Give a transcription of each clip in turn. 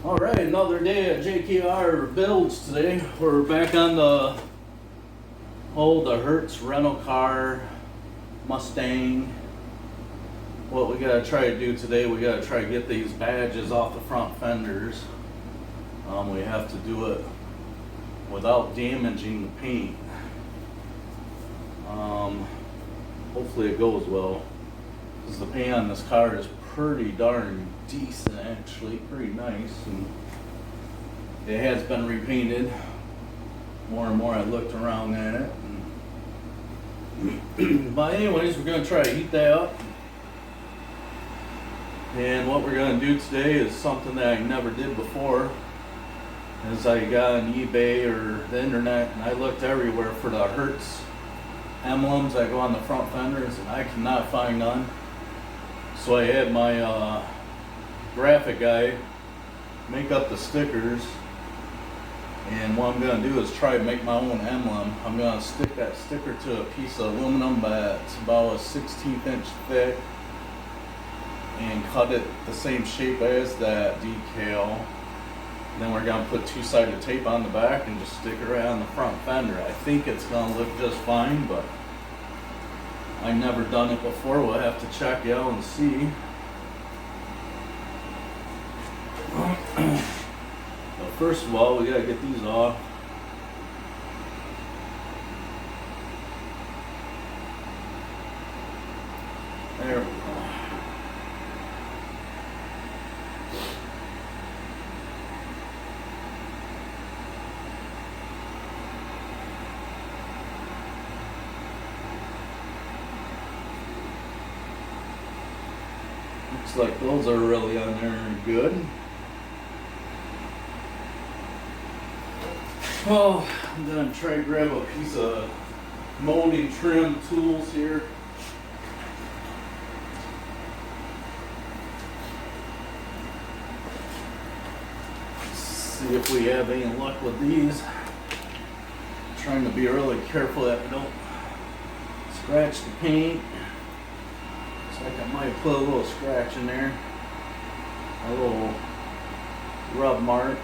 All right, another day at JKR Builds today. We're back on the Hertz rental car Mustang. What we gotta try to do today, we gotta try to get these badges off the front fenders. We have to do it without damaging the paint. Hopefully it goes well, because the paint on this car is pretty darn decent, actually, pretty nice, and it has been repainted. More and more I looked around at it, but anyways, we're gonna try to heat that up. And what we're gonna do today is something that I never did before. As I got on eBay or the internet, and I looked everywhere for the Hertz emblems that go on the front fenders, and I cannot find none. So I had my graphic guy make up the stickers, and what I'm going to do is try to make my own emblem. I'm going to stick that sticker to a piece of aluminum that's about a 1/16 inch thick and cut it the same shape as that decal. Then we're going to put two-sided tape on the back and just stick it right on the front fender. I think it's going to look just fine, but I've never done it before. We'll have to check it out and see. But first of all, we got to get these off. There we go. Looks like those are really on there good. Well, I'm gonna try to grab a piece of molding trim tools here. See if we have any luck with these. I'm trying to be really careful that we don't scratch the paint. Looks like I might put a little scratch in there, a little rub mark.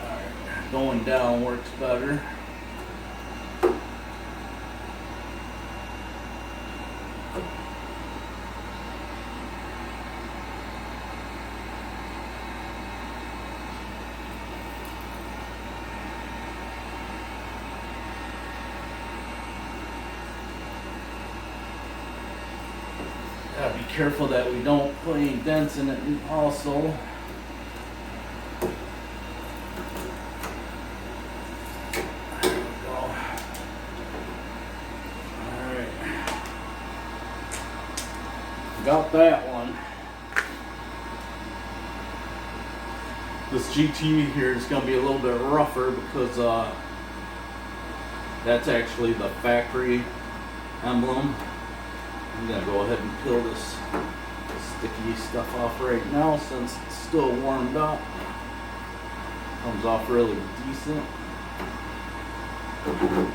Alright, going down works better. Gotta be careful that we don't put any dents in it also. There we go. Alright. Got that one. This GT here is going to be a little bit rougher because that's actually the factory emblem. I'm going to go ahead and peel this sticky stuff off right now since it's still warmed up. Comes off really decent. There we go.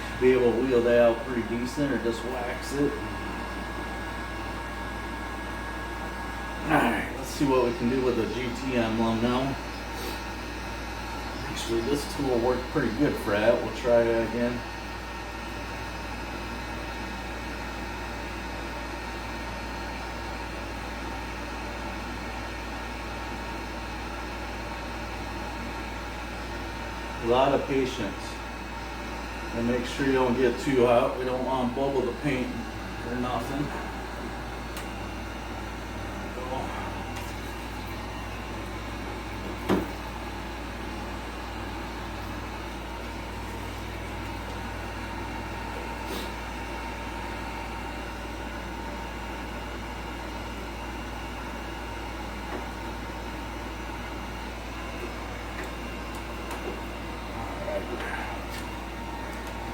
Should be able to wheel that out pretty decent, or just wax it. Alright, let's see what we can do with the GT emblem now. Actually, this tool worked pretty good for that. We'll try it again. A lot of patience. And make sure you don't get too hot. We don't want to bubble the paint or nothing.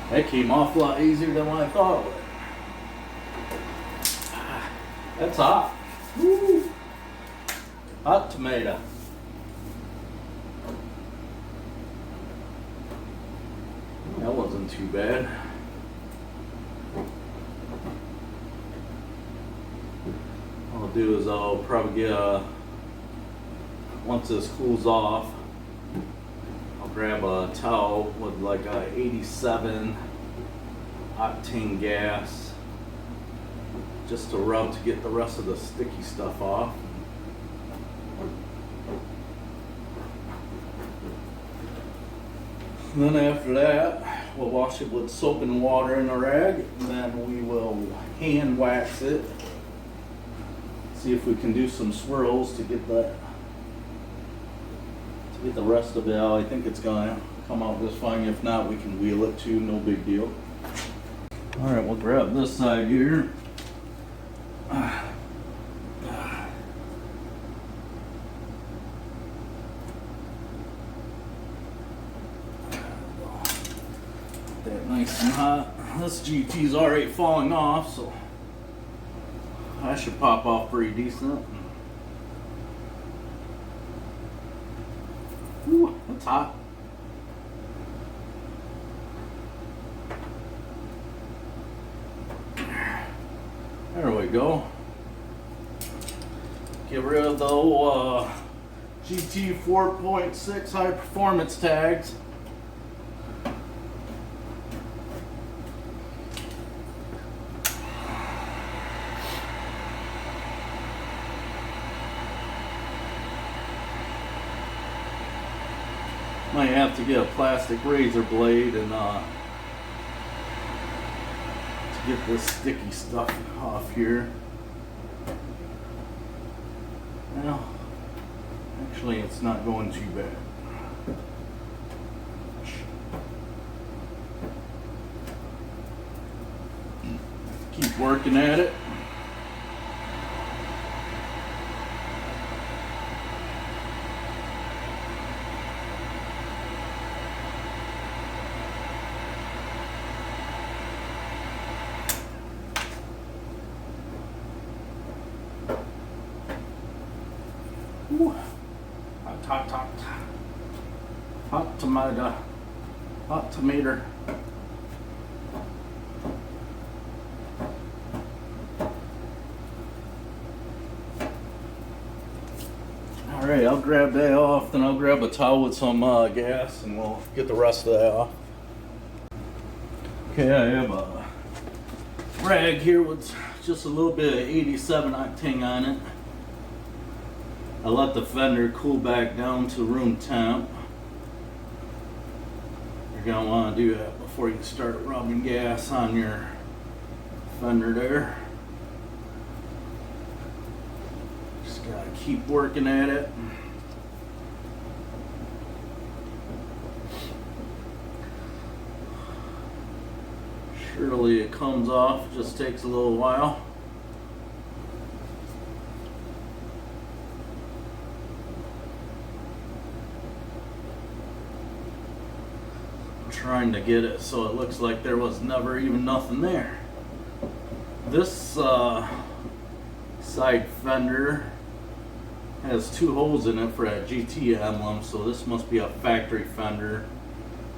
That came off a lot easier than what I thought it would. That's hot. Woo. Hot tomato. That wasn't too bad. What I'll do is I'll probably get once this cools off, I'll grab a towel with like a 87 octane gas just to rub to get the rest of the sticky stuff off. And then after that, we'll wash it with soap and water in a rag, and then we will hand wax it. See if we can do some swirls to get the rest of it out. I think it's gonna come out just fine. If not, we can wheel it too, no big deal. All right, we'll grab this side here. Nice and hot. This GT's already falling off, so I should pop off pretty decent. Ooh, that's hot. There we go. Get rid of the old GT 4.6 high performance tags. Might have to get a plastic razor blade and to get this sticky stuff off here. Well, actually it's not going too bad. Keep working at it. Ooh. Hot tomato. Hot tomato. Alright, I'll grab that off, then I'll grab a towel with some gas and we'll get the rest of that off. Okay, I have a rag here with just a little bit of 87 octane on it. I let the fender cool back down to room temp. You're going to want to do that before you start rubbing gas on your fender there. Just got to keep working at it. Surely it comes off, it just takes a little while. Trying to get it so it looks like there was never even nothing there. This side fender has two holes in it for that GT emblem, so this must be a factory fender.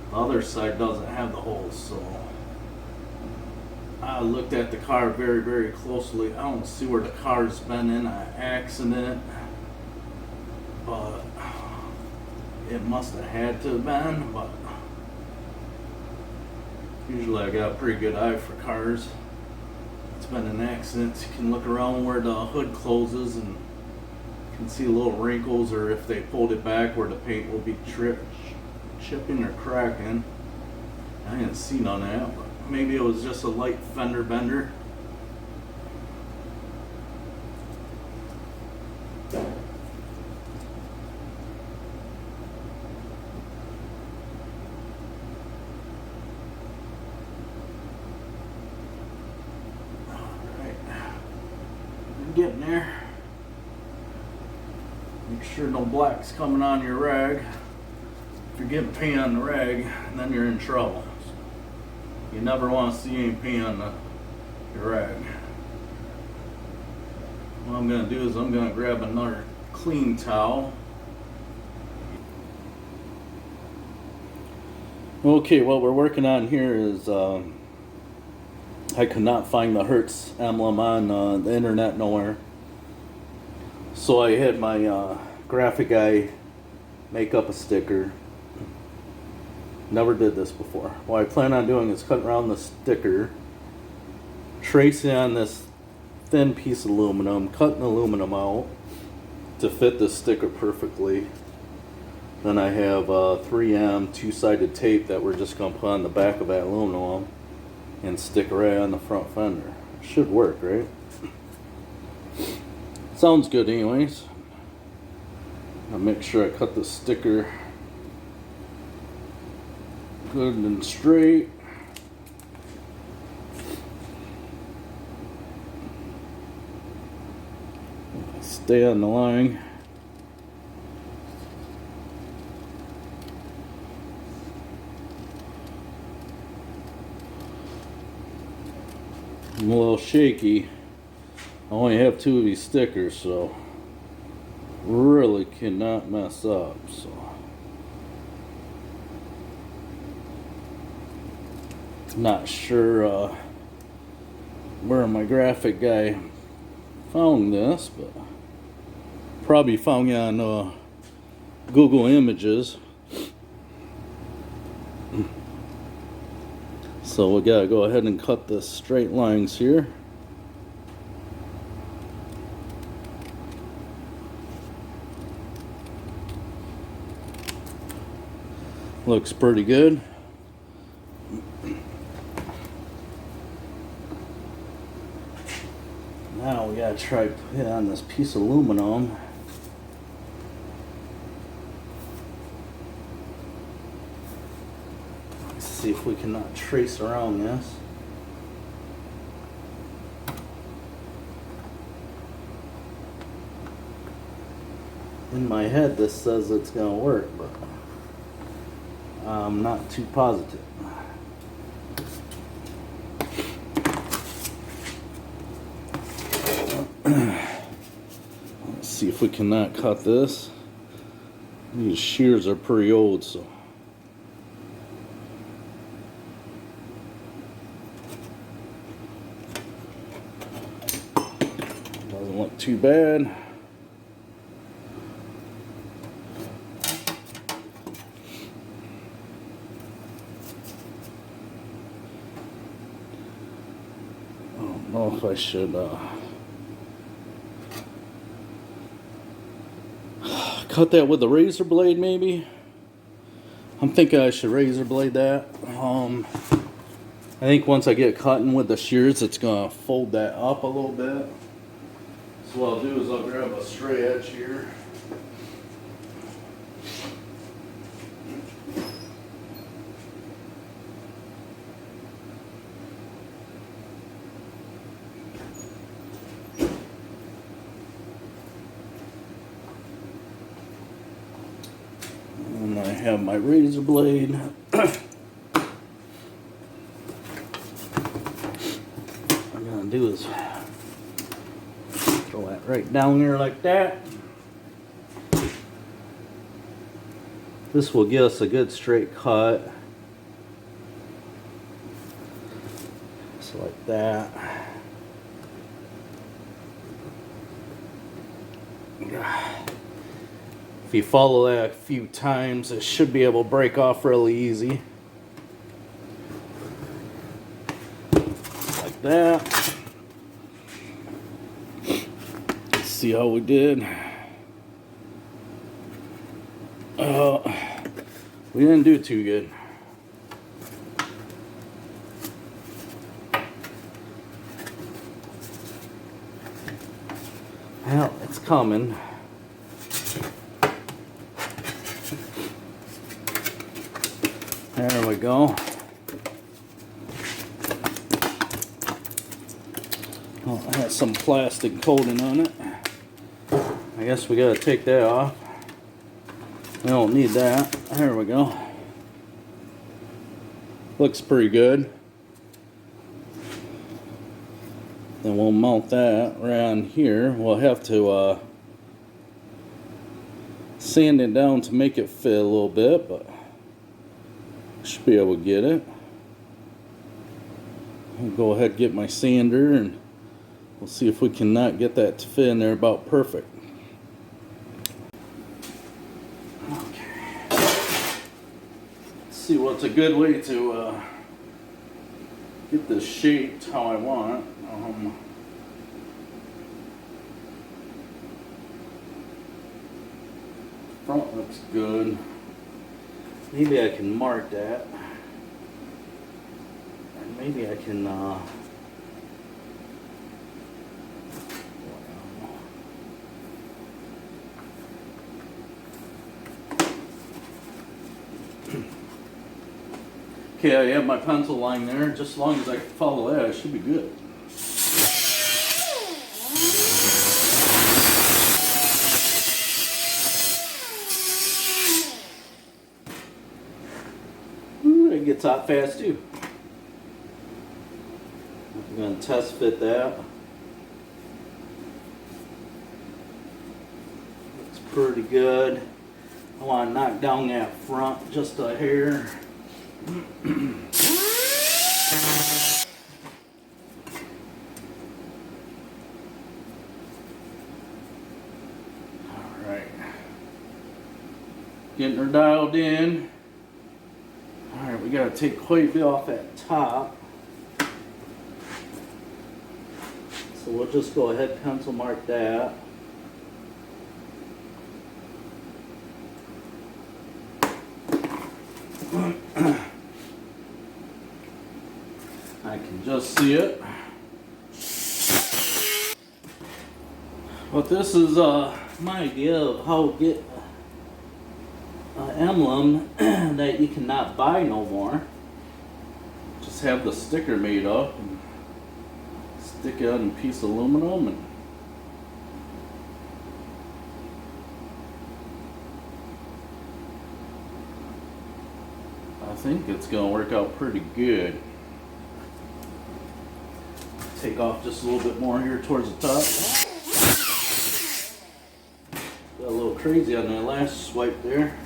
The other side doesn't have the holes, so I looked at the car very, very closely. I don't see where the car's been in an accident, but it must have had to have been. But usually I got a pretty good eye for cars. It's been an accident. You can look around where the hood closes and you can see little wrinkles, or if they pulled it back where the paint will be chipping or cracking. I didn't see none of that, but maybe it was just a light fender bender. Getting there. Make sure no black's coming on your rag. If you're getting paint on the rag, then you're in trouble. You never want to see any paint on your rag. What I'm going to do is I'm going to grab another clean towel. Okay, what we're working on here is I could not find the Hertz emblem on the internet nowhere. So I had my graphic guy make up a sticker. Never did this before. What I plan on doing is cutting around the sticker, tracing on this thin piece of aluminum, cutting aluminum out to fit the sticker perfectly. Then I have 3M two-sided tape that we're just going to put on the back of that aluminum and stick right on the front fender. Should work, right? Sounds good anyways. I'll make sure I cut the sticker good and straight. Stay on the line. I'm a little shaky. I only have 2 of these stickers, so really cannot mess up. So not sure where my graphic guy found this, but probably found it on Google Images. So we gotta go ahead and cut the straight lines here. Looks pretty good. Now we gotta try to put it on this piece of aluminum. Let's see if we cannot trace around this. In my head this says it's gonna work, but I'm not too positive. Let's see if we cannot cut this. These shears are pretty old, so doesn't look too bad. I don't know if I should cut that with a razor blade, maybe. I'm thinking I should razor blade that. I think once I get cutting with the shears, it's gonna fold that up a little bit. So what I'll do is I'll grab a straight edge here. And I have my razor blade. What I'm gonna do is throw that right down there like that. This will give us a good straight cut. Just like that. If you follow that a few times, it should be able to break off really easy. Like that. Let's see how we did. We didn't do too good. Well, it's coming. There we go. Oh, it has some plastic coating on it. I guess we gotta take that off. We don't need that. There we go. Looks pretty good. Then we'll mount that around here. We'll have to sand it down to make it fit a little bit, but I should be able to get it. I'll go ahead and get my sander and we'll see if we can not get that to fit in there about perfect. Okay. Let's see what's a good way to get this shaped how I want. Front looks good. Maybe I can mark that. And maybe I can okay, I have my pencil line there. Just as long as I can follow that, I should be good. Ooh, it gets hot fast too. I'm going to test fit that. Looks pretty good. I want to knock down that front just a hair. Alright. Getting her dialed in. Alright, we got to take quite a bit off that top. So we'll just go ahead and pencil mark that. I can just see it. But this is my idea of how to get an emblem that you cannot buy no more. Just have the sticker made up and stick it on a piece of aluminum and I think it's going to work out pretty good. Take off just a little bit more here towards the top. Got a little crazy on that last swipe there.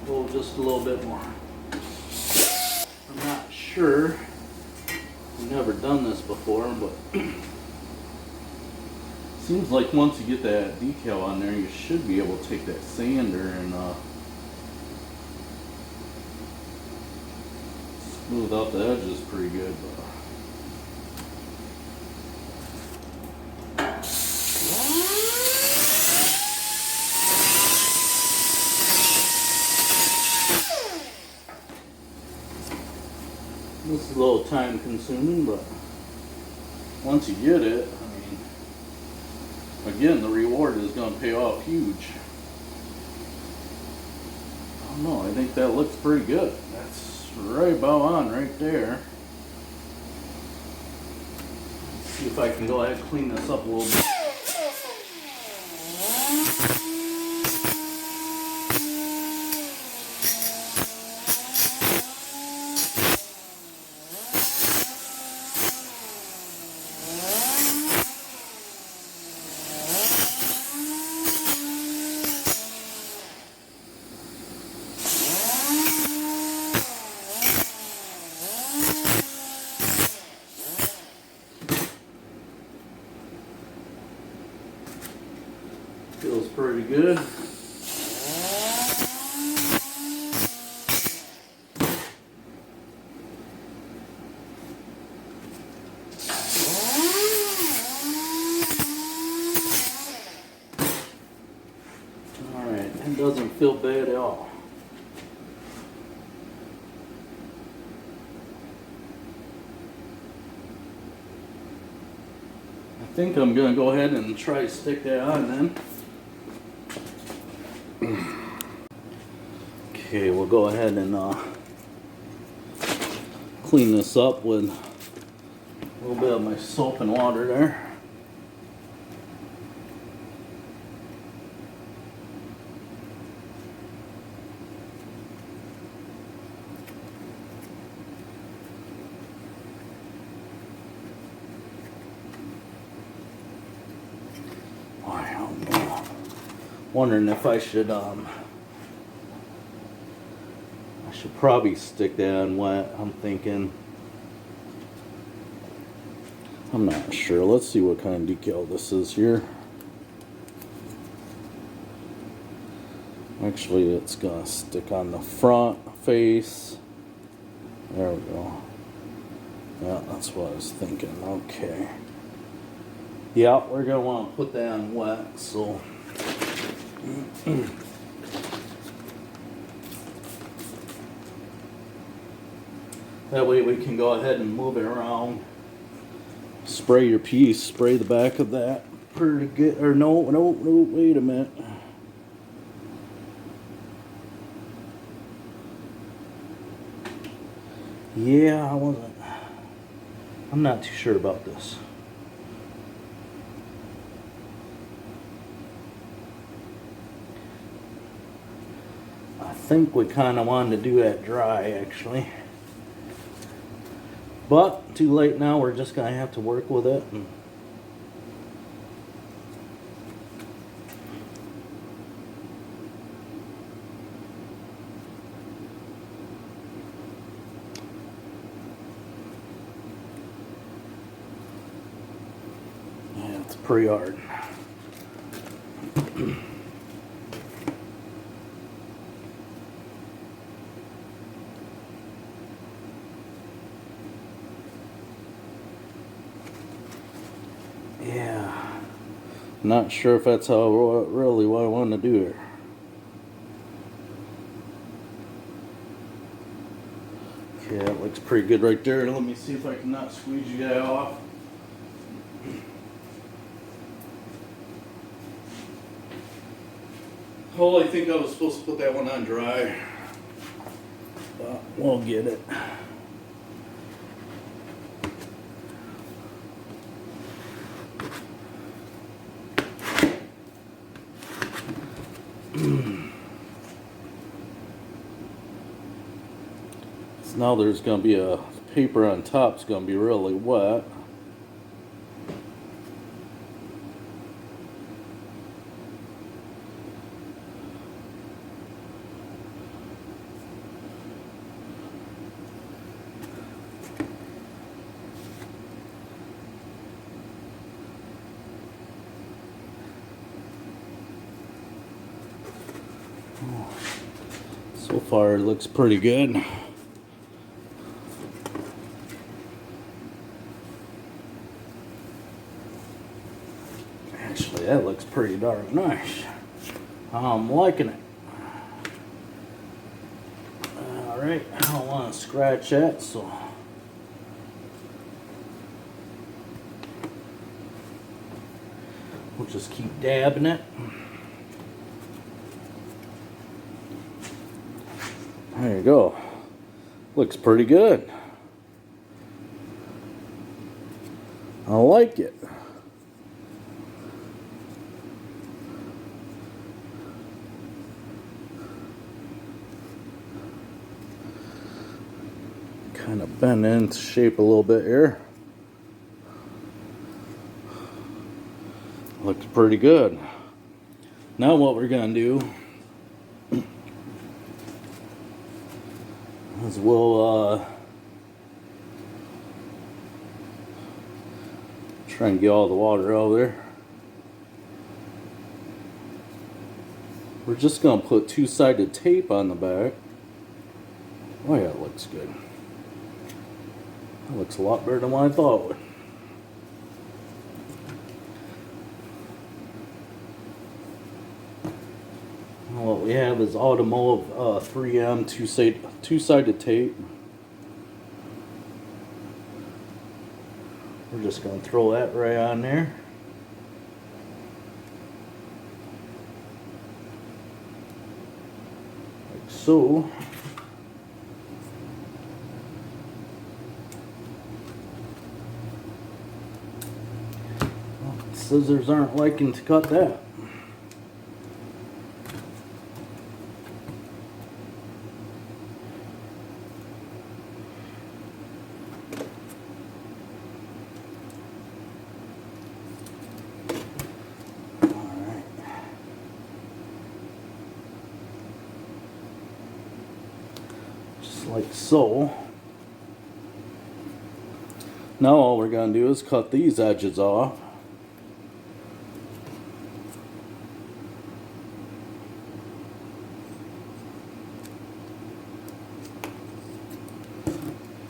Go just a little bit more. I'm not sure. I've never done this before, but seems like once you get that decal on there, you should be able to take that sander and smooth out the edges pretty good. This is a little time consuming, but once you get it, again, the reward is going to pay off huge. I don't know, I think that looks pretty good. That's right about on right there. Let's see if I can go ahead and clean this up a little bit. Feels pretty good. Alright, it doesn't feel bad at all. I think I'm going to go ahead and try to stick that on then. Okay, we'll go ahead and clean this up with a little bit of my soap and water there. Wondering if I should probably stick that on wet. I'm thinking. I'm not sure. Let's see what kind of decal this is here. Actually, it's gonna stick on the front face. There we go. Yeah, that's what I was thinking. Okay. Yeah, we're gonna want to put that on wet, so. That way we can go ahead and move it around. Spray your piece, spray the back of that pretty good. Or no, wait a minute. Yeah, I'm not too sure about this. I think we kind of wanted to do that dry, actually. But too late now, we're just going to have to work with it. Yeah, it's pretty hard. Yeah, not sure if that's how really what I want to do here. Okay, that looks pretty good right there. Let me see if I can not squeeze you guys off. Oh, I think I was supposed to put that one on dry, but we'll get it. So now there's going to be a paper on top. It's going to be really wet. So far it looks pretty good. Actually, that looks pretty darn nice. I'm liking it. Alright, I don't want to scratch that, so we'll just keep dabbing it. There you go. Looks pretty good. I like it. Kind of bend into shape a little bit here. Looks pretty good. Now what we're gonna do is we'll try and get all the water out of there. We're just gonna put two-sided tape on the back. Oh yeah, it looks good. That looks a lot better than what I thought it would. What we have is automotive 3M two-sided tape. We're just going to throw that right on there. Like so. Well, scissors aren't liking to cut that. Just like so. Now all we're going to do is cut these edges off.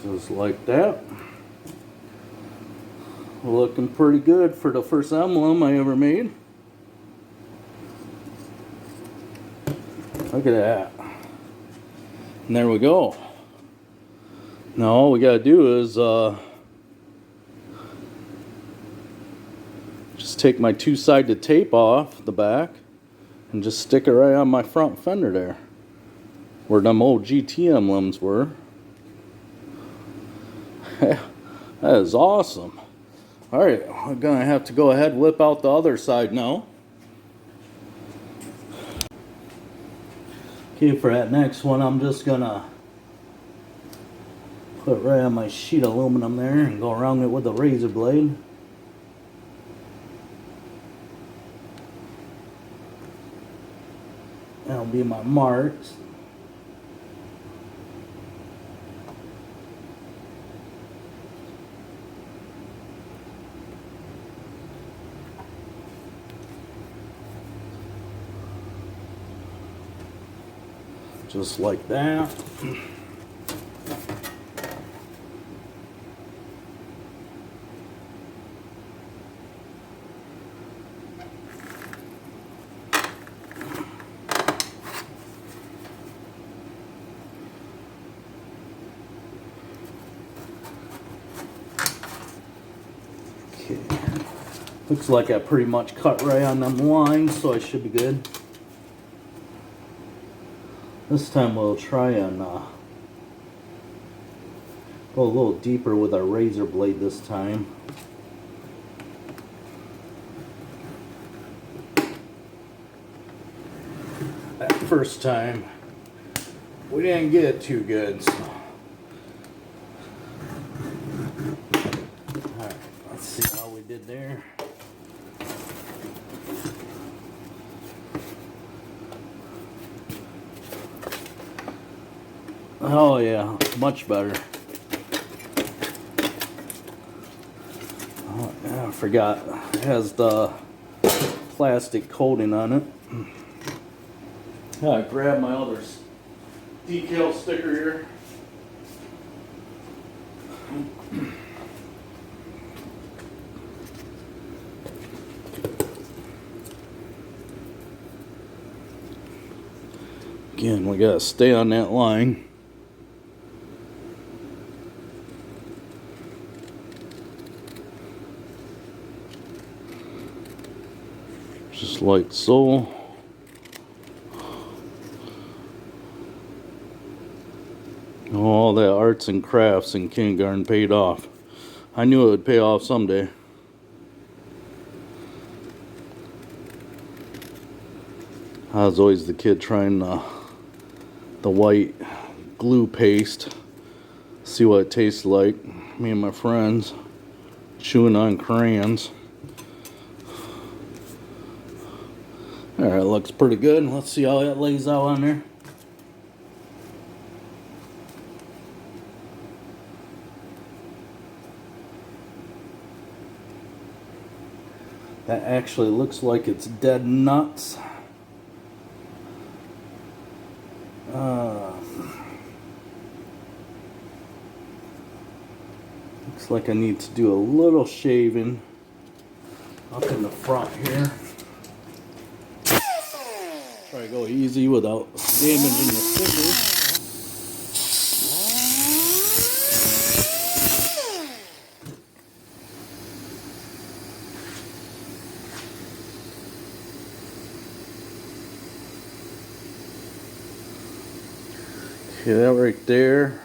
Just like that. Looking pretty good for the first emblem I ever made. Look at that. And there we go. Now all we gotta do is just take my two-sided tape off the back and just stick it right on my front fender there, where them old GT emblems were. That is awesome. Alright, I'm gonna have to go ahead and whip out the other side now. Okay, for that next one, I'm just gonna put it right on my sheet of aluminum there and go around it with a razor blade. That'll be my marks. Just like that. Okay. Looks like I pretty much cut right on them lines, so I should be good. This time we'll try and go a little deeper with our razor blade this time. That first time we didn't get it too good, so. Alright, let's see how we did there. Oh yeah, much better. Oh, yeah, I forgot. It has the plastic coating on it. I grabbed my other decal sticker here. Again, we gotta stay on that line. Just like so. All that arts and crafts in kindergarten paid off. I knew it would pay off someday. I was always the kid trying the white glue paste, see what it tastes like. Me and my friends chewing on crayons. Alright, looks pretty good. Let's see how that lays out on there. That actually looks like it's dead nuts. Looks like I need to do a little shaving up in the front here. Try to go easy without damaging the scissors. Okay, that right there.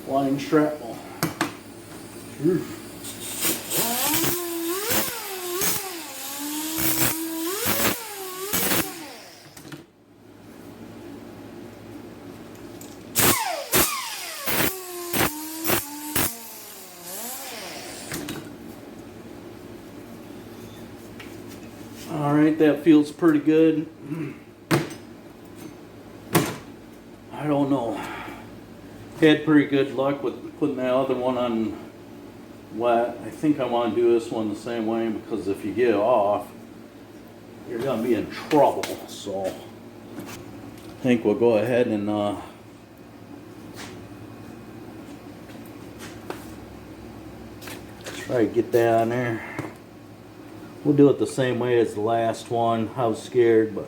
Flying shrapnel. Alright, that feels pretty good. I don't know. Had pretty good luck with putting that other one on wet. I think I want to do this one the same way, because if you get it off, you're going to be in trouble. So I think we'll go ahead and try to get that on there. We'll do it the same way as the last one. I was scared, but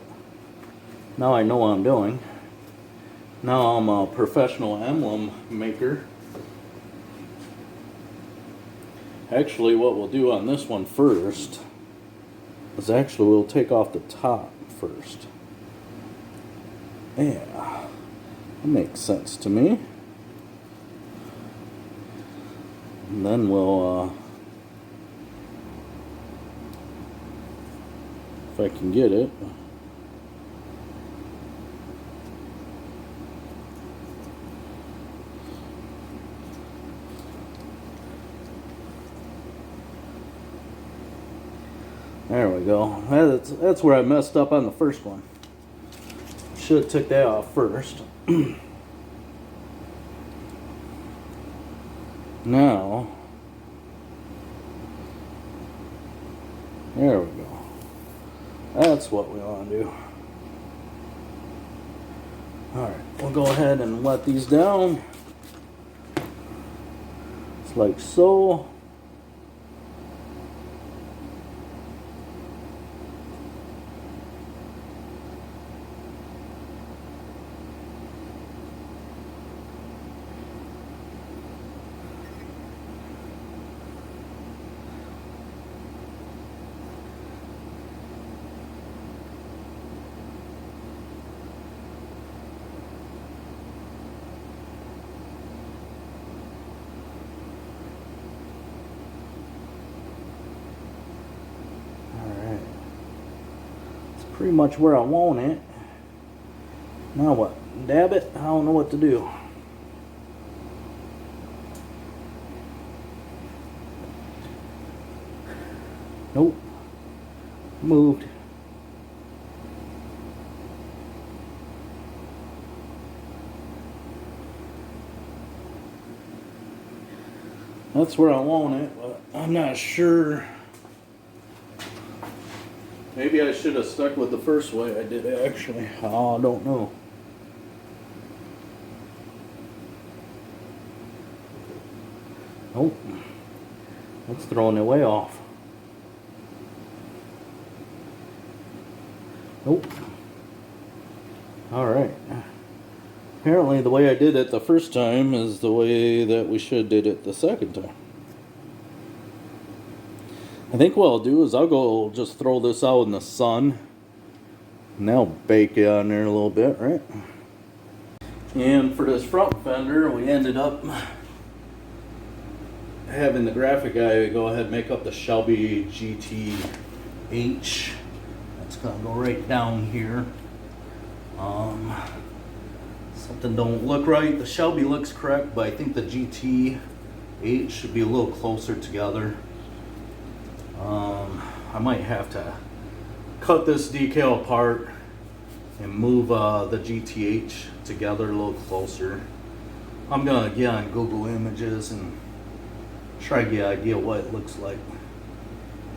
now I know what I'm doing. Now I'm a professional emblem maker. Actually, what we'll do on this one first is actually we'll take off the top first. Yeah, that makes sense to me. And then we'll, if I can get it. There we go. That's where I messed up on the first one. Should have took that off first. Now, there we go. That's what we want to do. Alright, we'll go ahead and let these down. It's like so. Pretty much where I want it. Now what? Dab it? I don't know what to do. Nope. Moved. That's where I want it, but I'm not sure. Maybe I should have stuck with the first way I did it, actually. Oh, I don't know. Nope. That's throwing it way off. Nope. Alright. Apparently the way I did it the first time is the way that we should have did it the second time. I think what I'll do is I'll go just throw this out in the sun and that'll bake it on there a little bit, right? And for this front fender, we ended up having the graphic guy go ahead and make up the Shelby GTH. That's gonna go right down here. Something don't look right. The Shelby looks correct, but I think the GTH should be a little closer together. I might have to cut this decal apart and move the GTH together a little closer. I'm gonna get on Google Images and try to get an idea what it looks like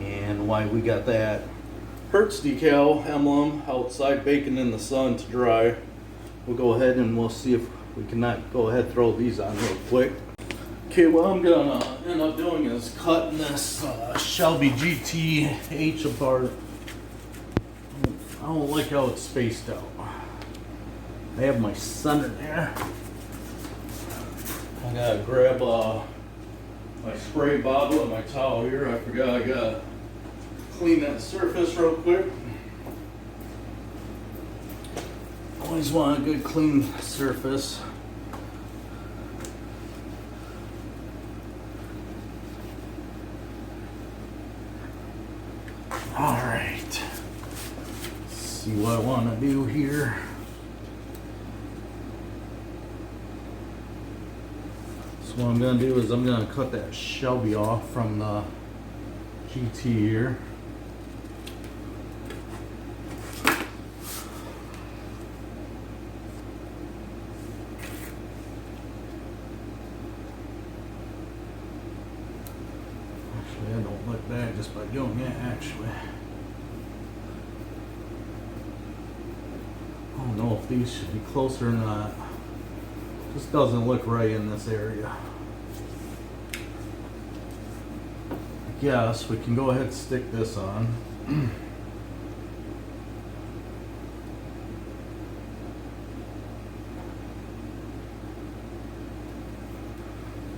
and why we got that Hertz decal emblem outside baking in the sun to dry. We'll go ahead and we'll see if we cannot go ahead and throw these on real quick. Okay, what I'm gonna end up doing is cutting this Shelby GTH apart. I don't like how it's spaced out. I have my center there. I gotta grab my spray bottle and my towel here. I forgot I gotta clean that surface real quick. Always want a good clean surface. Alright, see what I want to do here. So what I'm going to do is I'm going to cut that Shelby off from the GT here. just by doing it, actually. I don't know if these should be closer or not. This doesn't look right in this area. I guess we can go ahead and stick this on.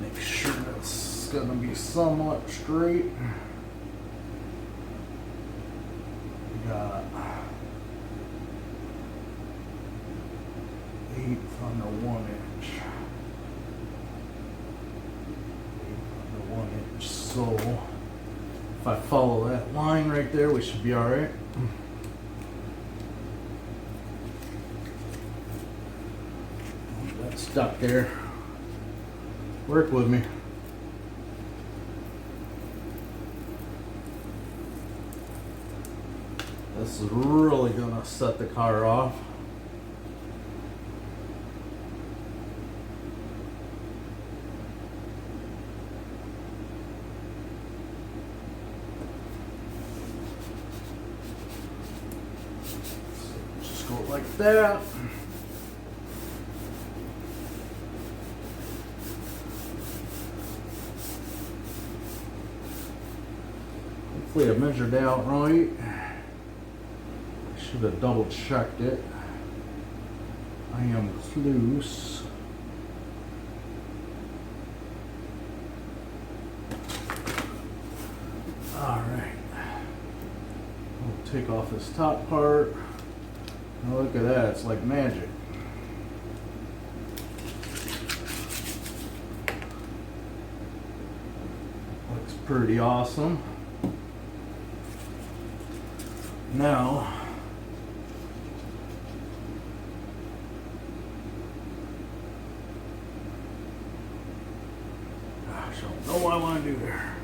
Make sure that's gonna be somewhat straight. We got 1/8 on the 1 inch. 1/8 on the 1 inch. So if I follow that line right there, we should be all right. That's stuck there. Work with me. This is really gonna set the car off. Just go like that. Hopefully I measured out right. I should have double checked it. I am close. Alright. We'll take off this top part. Now look at that, it's like magic. Looks pretty awesome. Now, gosh, I don't know what I want to do there.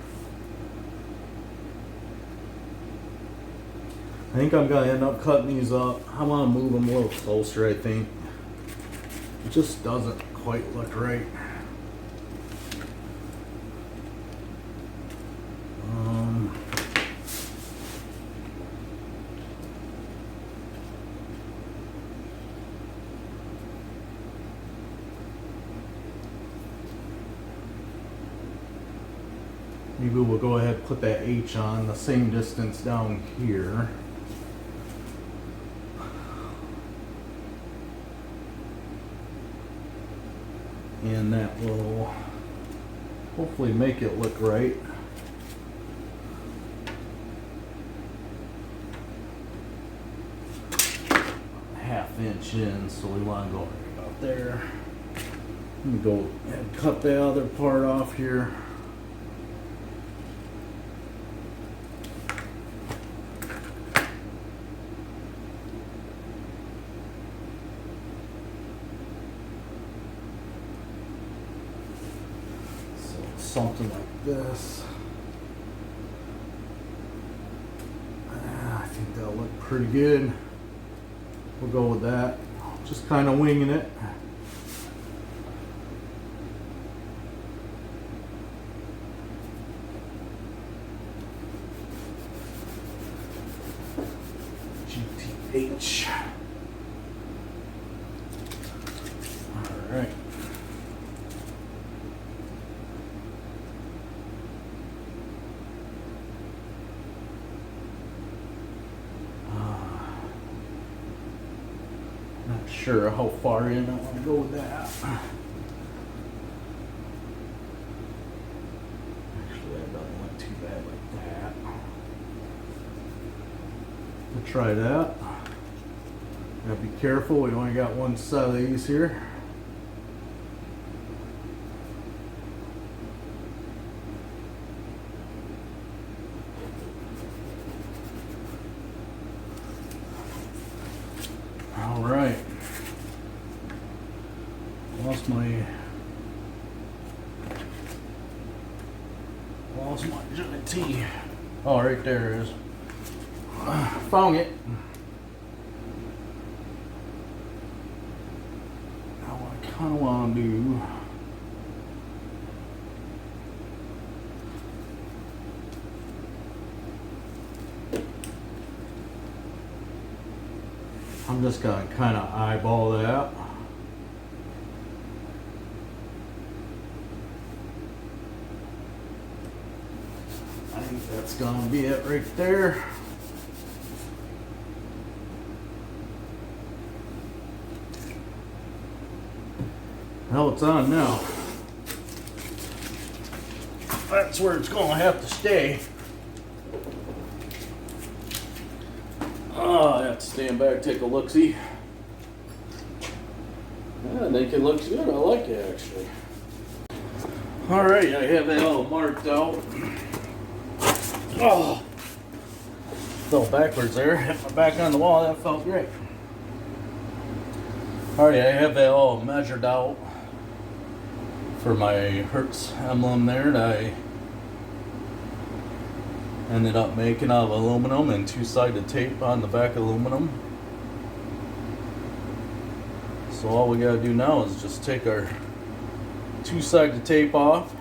I think I'm going to end up cutting these up. I want to move them a little closer, I think. It just doesn't quite look right. Maybe we'll go ahead and put that H on the same distance down here. And that will hopefully make it look right. Half inch in, so we want to go right about there. Let me go and cut the other part off here. Something like this. I think that'll look pretty good. We'll go with that. Just kind of winging it. GTH. All right. Not sure how far in I want to go with that. Actually, that doesn't look too bad like that. We'll try that. Gotta be careful, we only got one set of these here. All right. Lost my T. Oh, right there it is. Found it. Now what I kind of want to do. I'm just gonna kind of eyeball that. I think that's gonna be it right there. Now it's on now. That's where it's gonna have to stay. Oh, I have to stand back, take a look-see. Yeah, I think it looks good. I like it actually. Alright, I have it all marked out. Oh, fell backwards there. Hit my back on the wall. That felt great. Alright, I have it all measured out for my Hertz emblem there that I ended up making out of aluminum and two-sided tape on the back aluminum. So all we gotta do now is just take our two-sided tape off.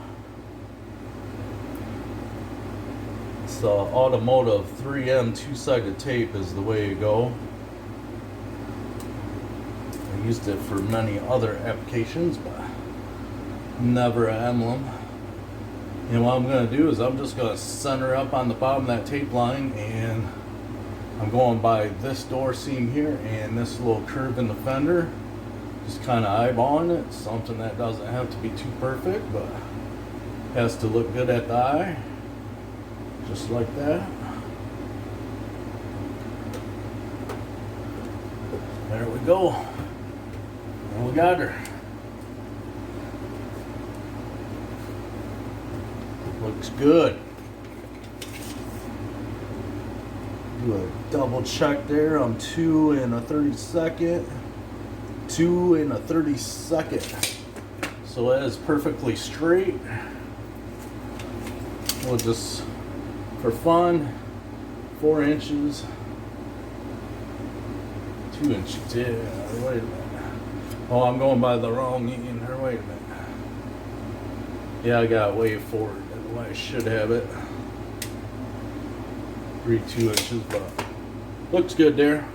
It's the automotive 3M two-sided tape is the way to go. I used it for many other applications, but never an emblem. And what I'm going to do is I'm just going to center up on the bottom of that tape line, and I'm going by this door seam here and this little curve in the fender, just kind of eyeballing it. It's something that doesn't have to be too perfect, but has to look good at the eye, just like that. There we go. And we got her. Looks good. Do a double check there on 2 1/32. 2 1/32. So that is perfectly straight. We'll just, for fun, 4 inches. 2 inches. Yeah, wait a minute. Oh, I'm going by the wrong end here. Wait a minute. Yeah, I got way forward. I should have it 2 inches, but looks good there.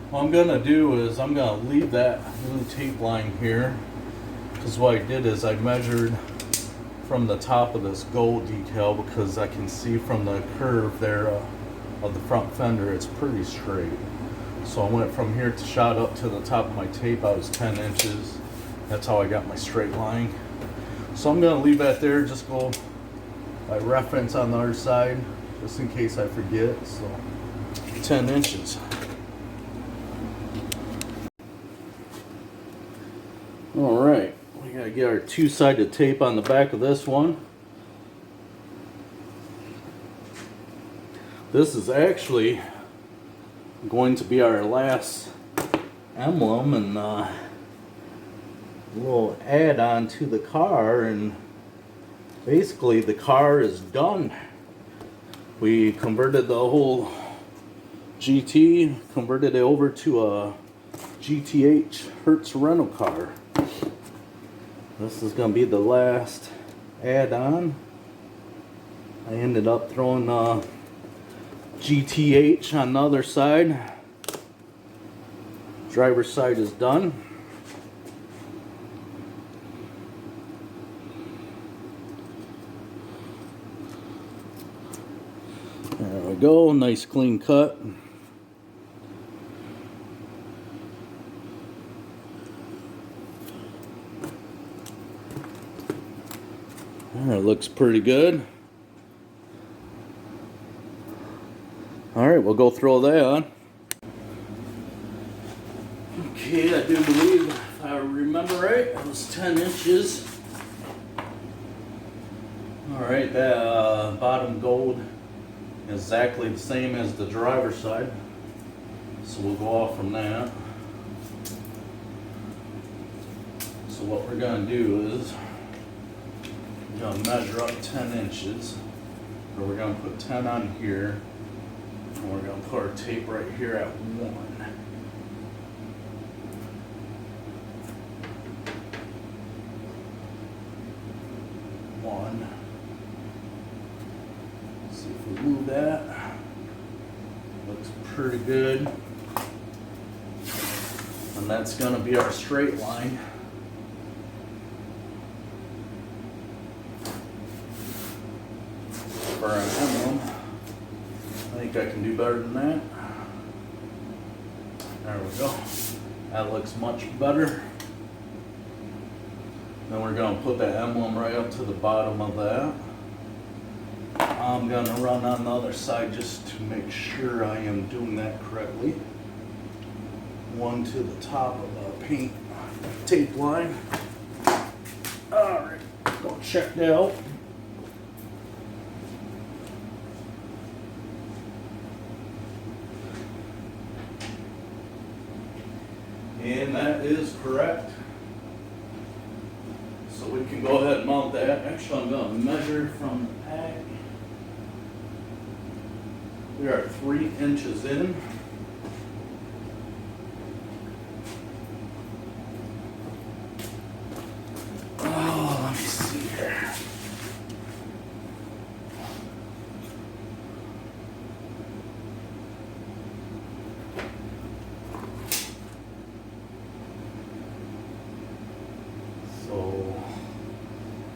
What I'm gonna do is I'm gonna leave that blue tape line here, because what I did is I measured from the top of this gold decal, because I can see from the curve there of the front fender it's pretty straight. So I went from here to shot up to the top of my tape. I was 10 inches. That's how I got my straight line. So I'm gonna leave that there, just go by reference on the other side, just in case I forget. So 10 inches. All right, we gotta get our two-sided tape on the back of this one. This is actually going to be our last emblem and a little add-on to the car, and basically the car is done. We converted the whole GT, converted it over to a GTH Hertz rental car. This is going to be the last add-on. I ended up throwing GTH on the other side. Driver's side is done. There we go, nice clean cut. It looks pretty good. Alright, we'll go throw that on. Okay, I do believe, if I remember right, it was 10 inches. Alright, that bottom gold is exactly the same as the driver's side. So we'll go off from that. So what we're going to do is we're going to measure up 10 inches. Or we're going to put 10 on here. And we're going to put our tape right here at 1. See if we move that. Looks pretty good. And that's going to be our straight line. For an emblem. I think I can do better than that. There we go. That looks much better. Then we're going to put that emblem right up to the bottom of that. I'm going to run on the other side just to make sure I am doing that correctly. One to the top of the paint tape line. Alright, go check that out. And that is correct. So we can go ahead and mount that. Actually, I'm going to measure from the pack. We are 3 inches in. Oh, let me see here. So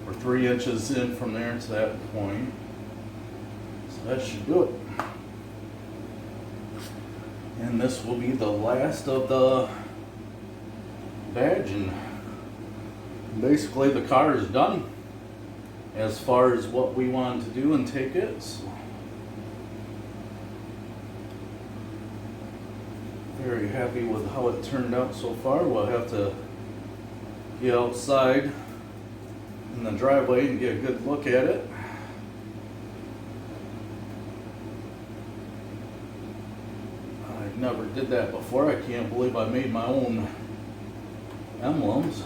we're 3 inches in from there to that point. So that should do it. And this will be the last of the badge, and basically the car is done as far as what we wanted to do and take it. So very happy with how it turned out so far. We'll have to get outside in the driveway and get a good look at it. Never did that before. I can't believe I made my own emblems.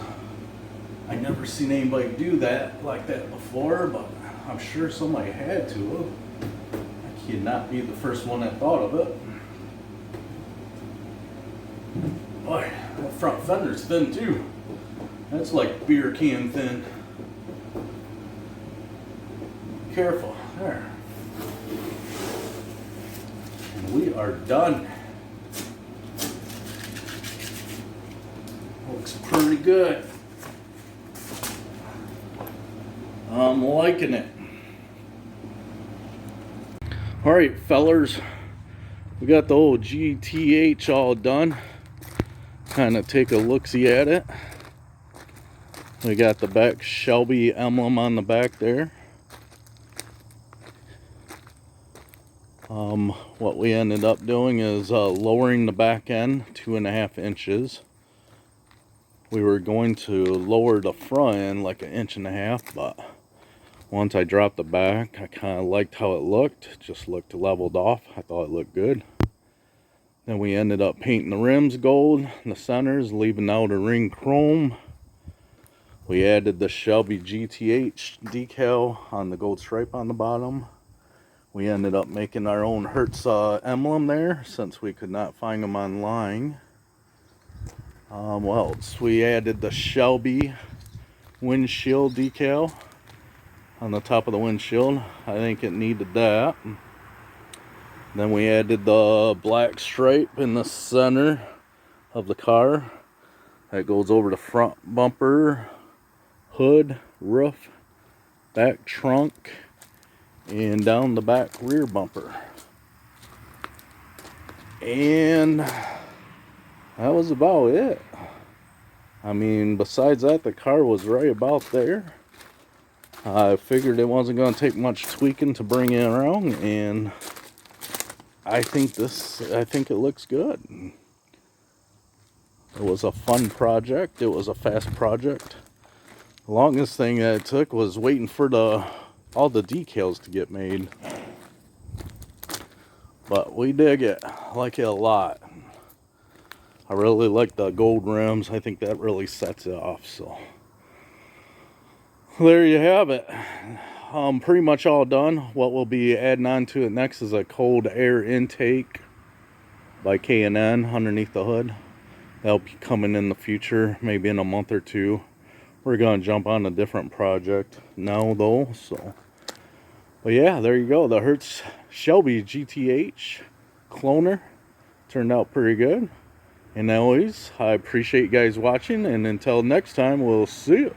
I never seen anybody do that like that before, but I'm sure somebody had to. I cannot be the first one that thought of it. Boy, that front fender's thin too. That's like beer can thin. Careful, there. And we are done. Looks pretty good. I'm liking it. Alright, fellers, we got the old GTH all done. Kind of take a look-see at it. We got the back Shelby emblem on the back there. What we ended up doing is lowering the back end 2.5 inches. We were going to lower the front end like 1.5 inches, but once I dropped the back, I kind of liked how it looked. It just looked leveled off. I thought it looked good. Then we ended up painting the rims gold, the centers, leaving out a ring chrome. We added the Shelby GTH decal on the gold stripe on the bottom. We ended up making our own Hertz emblem there since we could not find them online. What else? We added the Shelby windshield decal on the top of the windshield. I think it needed that. Then we added the black stripe in the center of the car. That goes over the front bumper, hood, roof, back trunk, and down the back rear bumper. And that was about it. I mean, besides that, the car was right about there. I figured it wasn't going to take much tweaking to bring it around, and I think it looks good. It was a fun project. It was a fast project. The longest thing that it took was waiting for all the decals to get made. But we dig it. I like it a lot. I really like the gold rims. I think that really sets it off. So there you have it. Pretty much all done. What we'll be adding on to it next is a cold air intake by K&N underneath the hood. That'll be coming in the future, maybe in a month or two. We're going to jump on a different project now though. So, but yeah, there you go. The Hertz Shelby GTH cloner turned out pretty good. And always, I appreciate you guys watching, and until next time, we'll see you.